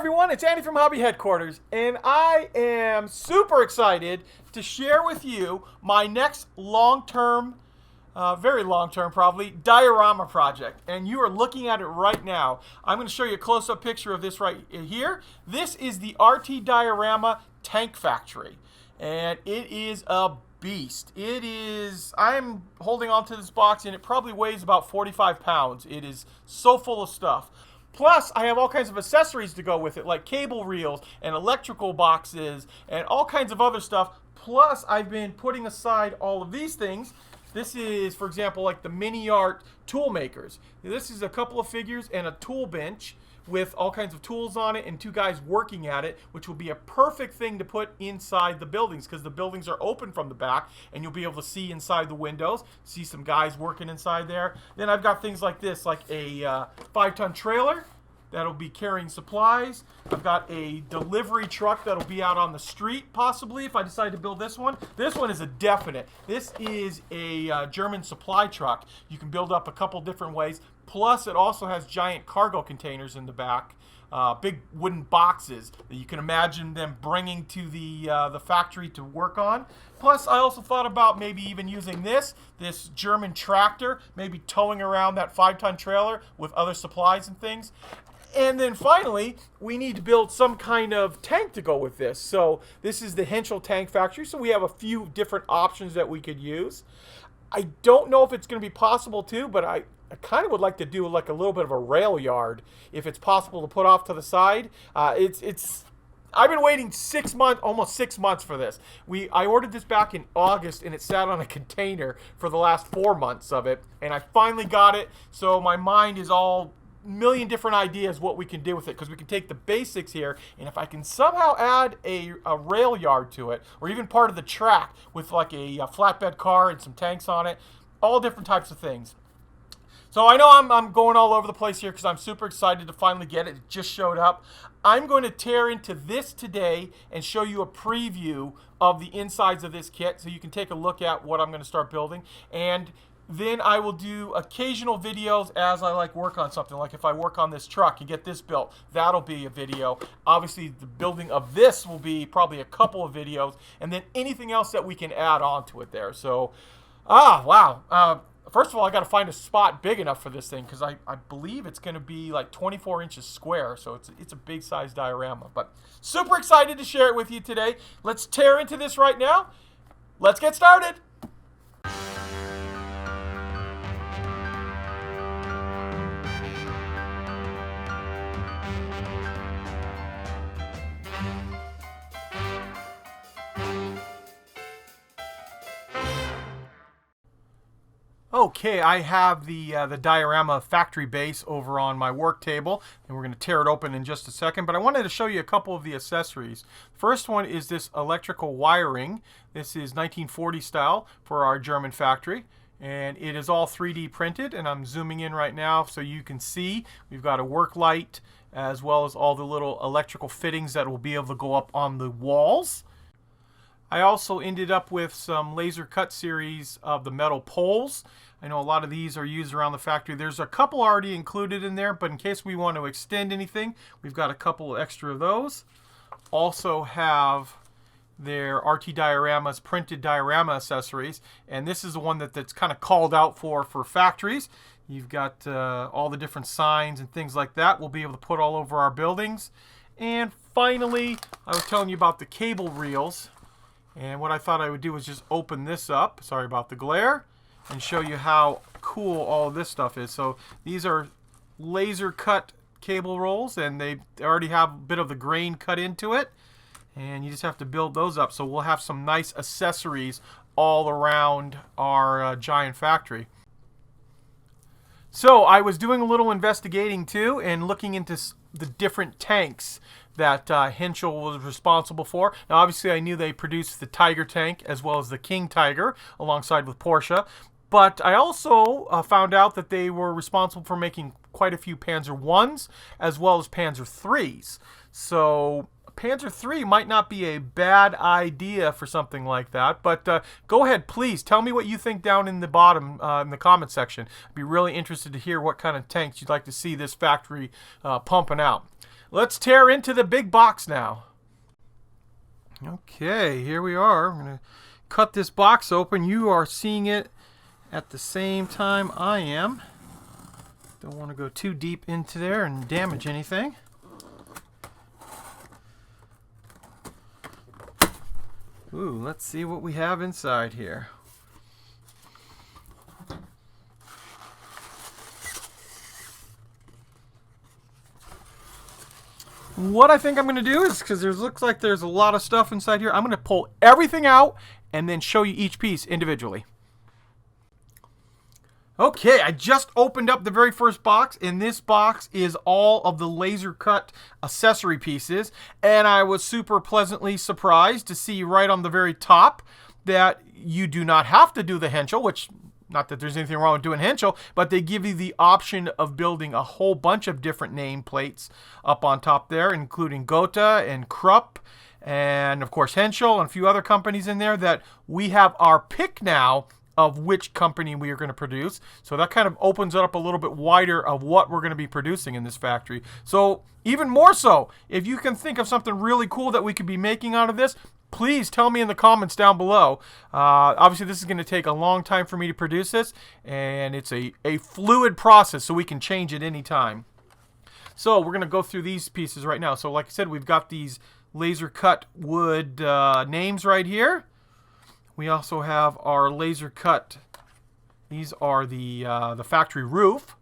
everyone, it's Andy from Hobby Headquarters, and I am super excited to share with you my next long-term, very long-term probably, diorama project. And you are looking at it right now. I'm going to show you a close-up picture of this right here. This is the RT Diorama Tank Factory, and it is a beast. It is, I'm holding onto this box and it probably weighs about 45 pounds. It is so full of stuff. Plus, I have all kinds of accessories to go with it, like cable reels and electrical boxes and all kinds of other stuff. Plus, I've been putting aside all of these things. This is, for example, like the mini art tool makers. This is a couple of figures and a tool bench with all kinds of tools on it and two guys working at it, which will be a perfect thing to put inside the buildings because the buildings are open from the back and you'll be able to see inside the windows, see some guys working inside there. Then I've got things like this, like a 5-ton trailer that'll be carrying supplies. I've got a delivery truck that'll be out on the street, possibly, if I decide to build this one. This one is a definite. This is a German supply truck. You can build up a couple different ways. Plus, it also has giant cargo containers in the back. Big wooden boxes that you can imagine them bringing to the factory to work on. Plus, I also thought about maybe even using this German tractor, maybe towing around that 5-ton trailer with other supplies and things. And then finally, we need to build some kind of tank to go with this. So this is the Henschel Tank Factory, so we have a few different options that we could use. I don't know if it's going to be possible to, but I kind of would like to do like a little bit of a rail yard, if it's possible to put off to the side. I've been waiting 6 months, almost 6 months for this. I ordered this back in August, and it sat on a container for the last 4 months of it, and I finally got it. So my mind is all million different ideas what we can do with it, because we can take the basics here, and if I can somehow add a rail yard to it, or even part of the track with like a flatbed car and some tanks on it, all different types of things. So I know I'm going all over the place here because I'm super excited to finally get it. It just showed up. I'm going to tear into this today and show you a preview of the insides of this kit so you can take a look at what I'm going to start building. And then I will do occasional videos as I work on something. Like if I work on this truck and get this built, that'll be a video. Obviously, the building of this will be probably a couple of videos. And then anything else that we can add on to it there. So, wow. First of all, I got to find a spot big enough for this thing because I believe it's going to be like 24 inches square. So it's a big size diorama. But super excited to share it with you today. Let's tear into this right now. Let's get started. Okay, I have the diorama factory base over on my work table, and we're going to tear it open in just a second. But I wanted to show you a couple of the accessories. First one is this electrical wiring. This is 1940 style for our German factory, and it is all 3D printed. And I'm zooming in right now so you can see we've got a work light as well as all the little electrical fittings that will be able to go up on the walls. I also ended up with some laser cut series of the metal poles. I know a lot of these are used around the factory. There's a couple already included in there, but in case we want to extend anything, we've got a couple extra of those. Also have their RT Diorama's printed diorama accessories, and this is the one that's kind of called out for factories. You've got all the different signs and things like that we'll be able to put all over our buildings. And finally, I was telling you about the cable reels. And what I thought I would do was just open this up, sorry about the glare, and show you how cool all of this stuff is. So these are laser cut cable rolls, and they already have a bit of the grain cut into it. And you just have to build those up. So we'll have some nice accessories all around our giant factory. So I was doing a little investigating too and looking into the different tanks that Henschel was responsible for. Now obviously I knew they produced the Tiger tank as well as the King Tiger alongside with Porsche. But I also found out that they were responsible for making quite a few Panzer Is as well as Panzer IIIs. So Panzer III might not be a bad idea for something like that, but go ahead, please. Tell me what you think down in the bottom in the comment section. I'd be really interested to hear what kind of tanks you'd like to see this factory pumping out. let's tear into the big box now. Okay, here we are. I'm going to cut this box open. You are seeing it at the same time I am. Don't want to go too deep into there and damage anything. Ooh, let's see what we have inside here. What I think I'm going to do is, because there looks like there's a lot of stuff inside here, I'm going to pull everything out and then show you each piece individually. Okay, I just opened up the very first box, and this box is all of the laser cut accessory pieces, and I was super pleasantly surprised to see right on the very top that you do not have to do the Henschel, which, not that there's anything wrong with doing Henschel, but they give you the option of building a whole bunch of different nameplates up on top there, including Gotha and Krupp, and of course Henschel and a few other companies in there that we have our pick now of which company we are going to produce. So that kind of opens it up a little bit wider of what we're going to be producing in this factory. So even more so, if you can think of something really cool that we could be making out of this, please tell me in the comments down below. Obviously, this is going to take a long time for me to produce this, and it's a fluid process, so we can change it anytime. So we're going to go through these pieces right now. So like I said, we've got these laser cut wood names right here. We also have our laser cut. These are the factory roof.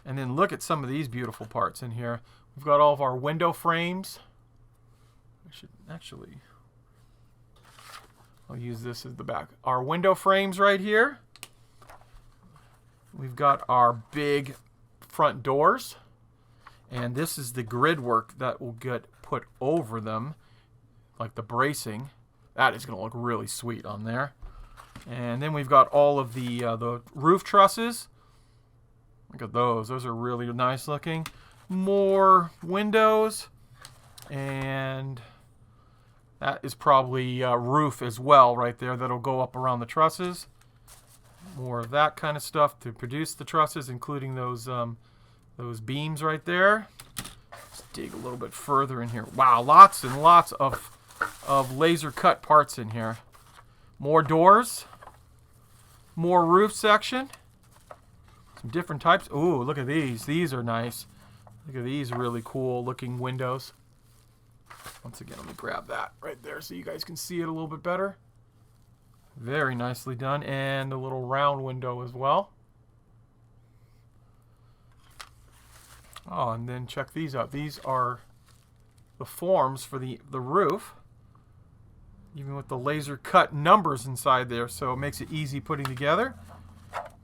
And then look at some of these beautiful parts in here. We've got all of our window frames. I should actually, I'll use this as the back. Our window frames right here. We've got our big front doors. And this is the grid work that will get put over them, like the bracing. That is going to look really sweet on there. And then we've got all of the roof trusses. Look at those. Those are really nice looking. More windows. And that is probably roof as well right there. That'll go up around the trusses. More of that kind of stuff to produce the trusses, including those beams right there. Let's dig a little bit further in here. Wow, lots and lots of laser cut parts in here. More doors. More roof section. Some different types. Ooh, look at these. These are nice. Look at these really cool looking windows. Once again, let me grab that right there so you guys can see it a little bit better. Very nicely done. And a little round window as well. Oh, and then check these out. These are the forms for the roof. Even with the laser cut numbers inside there, so it makes it easy putting together.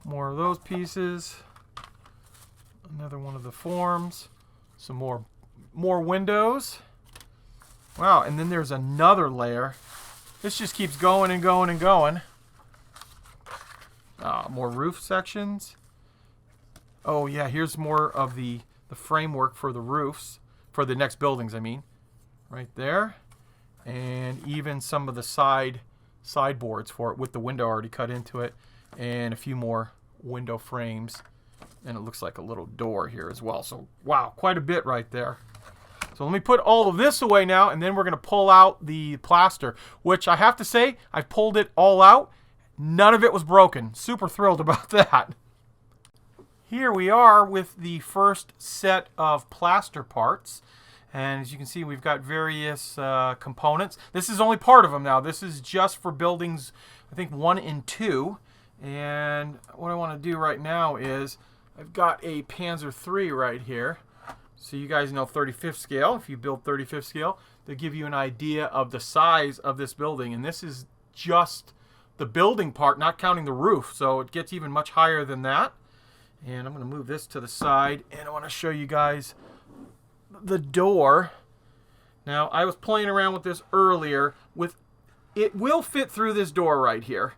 More of those pieces. Another one of the forms. Some more windows. Wow, and then there's another layer. This just keeps going and going and going. More roof sections. Oh yeah, here's more of the framework for the roofs, for the next buildings, I mean. Right there. And even some of the sideboards for it with the window already cut into it, and a few more window frames, and it looks like a little door here as well. So wow, quite a bit right there. So let me put all of this away now, and then we're going to pull out the plaster, which I have to say, I've pulled it all out. None of it was broken. Super thrilled about that. Here we are with the first set of plaster parts. And as you can see, we've got various components. This is only part of them now. This is just for buildings, I think, 1 and 2. And what I want to do right now is I've got a Panzer III right here. So you guys know 35th scale. If you build 35th scale, they give you an idea of the size of this building. And this is just the building part, not counting the roof. So it gets even much higher than that. And I'm going to move this to the side. And I want to show you guys the door. Now, I was playing around with this earlier. It will fit through this door right here,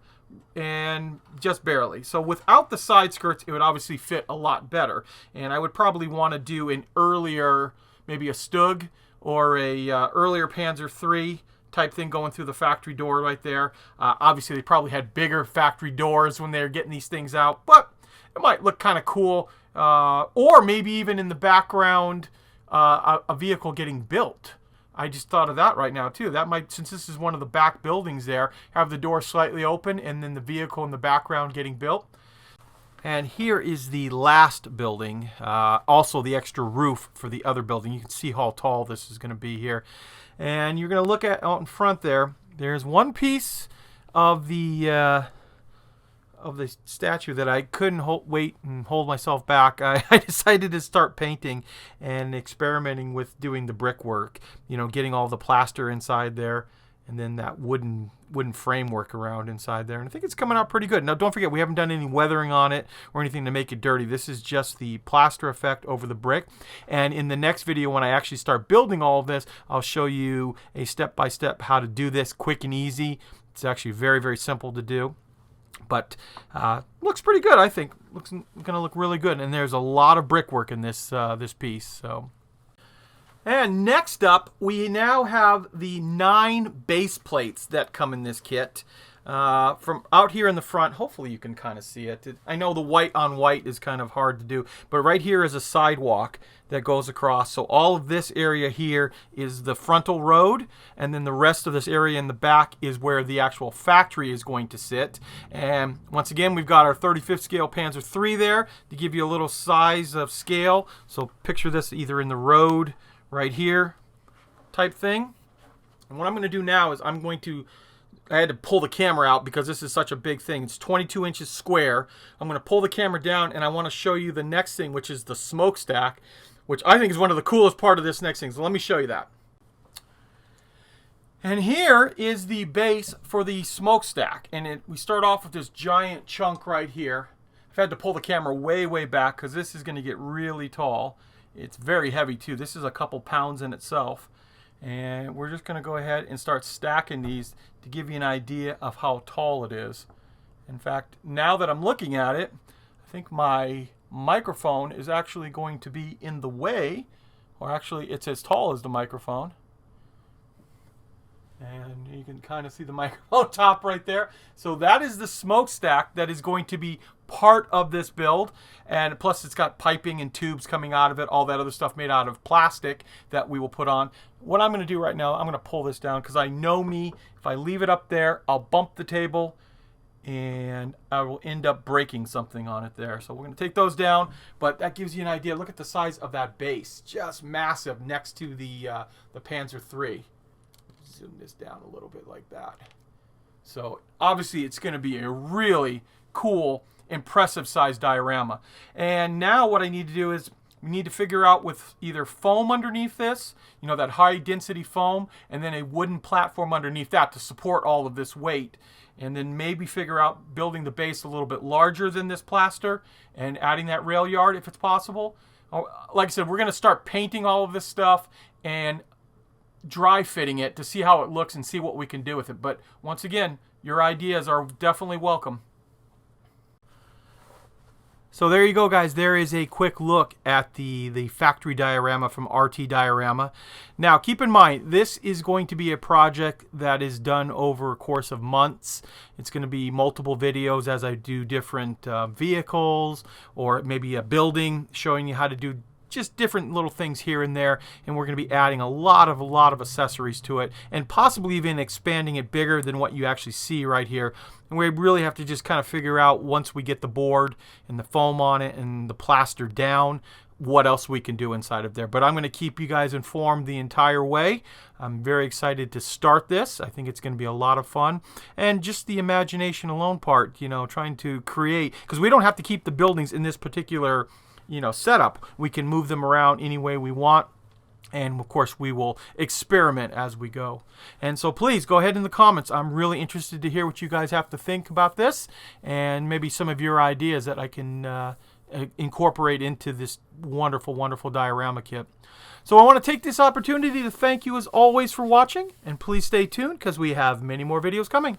and just barely. So without the side skirts, it would obviously fit a lot better. And I would probably want to do an earlier, maybe a Stug or a earlier Panzer III type thing going through the factory door right there. Obviously, they probably had bigger factory doors when they were getting these things out, but it might look kind of cool. Or maybe even in the background, a vehicle getting built. I just thought of that right now too. That might, since this is one of the back buildings there, have the door slightly open and then the vehicle in the background getting built. And here is the last building, also the extra roof for the other building. You can see how tall this is going to be here. And you're going to look at out in front there. There's one piece of the statue that I couldn't wait and hold myself back. I decided to start painting and experimenting with doing the brickwork. You know, getting all the plaster inside there, and then that wooden framework around inside there. And I think it's coming out pretty good. Now, don't forget, we haven't done any weathering on it or anything to make it dirty. This is just the plaster effect over the brick. And in the next video, when I actually start building all of this, I'll show you a step-by-step how to do this quick and easy. It's actually very, very simple to do. But looks pretty good, I think. Looks going to look really good. And there's a lot of brickwork in this this piece. So. And next up, we now have the 9 base plates that come in this kit. From out here in the front, hopefully you can kind of see it. I know the white on white is kind of hard to do, but right here is a sidewalk that goes across. So all of this area here is the frontal road, and then the rest of this area in the back is where the actual factory is going to sit. And once again, we've got our 35th scale Panzer III there to give you a little size of scale. So picture this either in the road right here type thing. And what I'm going to do now is I had to pull the camera out because this is such a big thing. It's 22 inches square. I'm going to pull the camera down and I want to show you the next thing, which is the smokestack, which I think is one of the coolest part of this next thing. So let me show you that. And here is the base for the smokestack. And we start off with this giant chunk right here. I've had to pull the camera way, way back because this is going to get really tall. It's very heavy too. This is a couple pounds in itself. And we're just going to go ahead and start stacking these to give you an idea of how tall it is. In fact, now that I'm looking at it, I think my microphone is actually going to be in the way, or actually it's as tall as the microphone. And you can kind of see the microphone top right there. So that is the smokestack that is going to be part of this build. And plus it's got piping and tubes coming out of it, all that other stuff made out of plastic that we will put on. What I'm going to do right now, I'm going to pull this down because I know me. If I leave it up there, I'll bump the table and I will end up breaking something on it there. So we're going to take those down, but that gives you an idea. Look at the size of that base. Just massive next to the Panzer III. Zoom this down a little bit like that. So obviously it's going to be a really cool, impressive size diorama. And now what I need to do is we need to figure out with either foam underneath this, you know, that high density foam, and then a wooden platform underneath that to support all of this weight. And then maybe figure out building the base a little bit larger than this plaster and adding that rail yard if it's possible. Like I said, we're going to start painting all of this stuff and dry fitting it to see how it looks and see what we can do with it. But once again, your ideas are definitely welcome. So there you go, guys. There is a quick look at the factory diorama from RT Diorama. Now, keep in mind, this is going to be a project that is done over a course of months. It's going to be multiple videos as I do different vehicles, or maybe a building, showing you how to do just different little things here and there, and we're going to be adding a lot of accessories to it, and possibly even expanding it bigger than what you actually see right here. And we really have to just kind of figure out, once we get the board and the foam on it and the plaster down, what else we can do inside of there. But I'm going to keep you guys informed the entire way. I'm very excited to start this. I think it's going to be a lot of fun. And just the imagination alone part, you know, trying to create, because we don't have to keep the buildings in this particular, you know, setup. We can move them around any way we want. And of course, we will experiment as we go. And so please go ahead in the comments. I'm really interested to hear what you guys have to think about this, and maybe some of your ideas that I can incorporate into this wonderful, wonderful diorama kit. So I want to take this opportunity to thank you as always for watching, and please stay tuned because we have many more videos coming.